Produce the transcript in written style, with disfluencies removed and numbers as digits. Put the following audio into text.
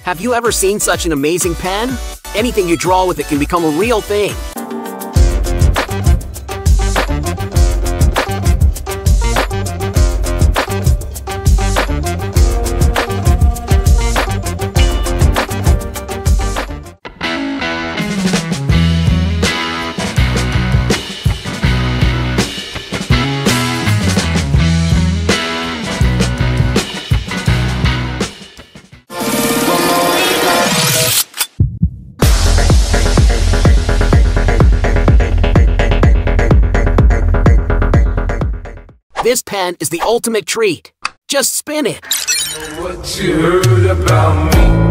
Have you ever seen such an amazing pen? Anything you draw with it can become a real thing. This pen is the ultimate treat. Just spin it. What you heard about me?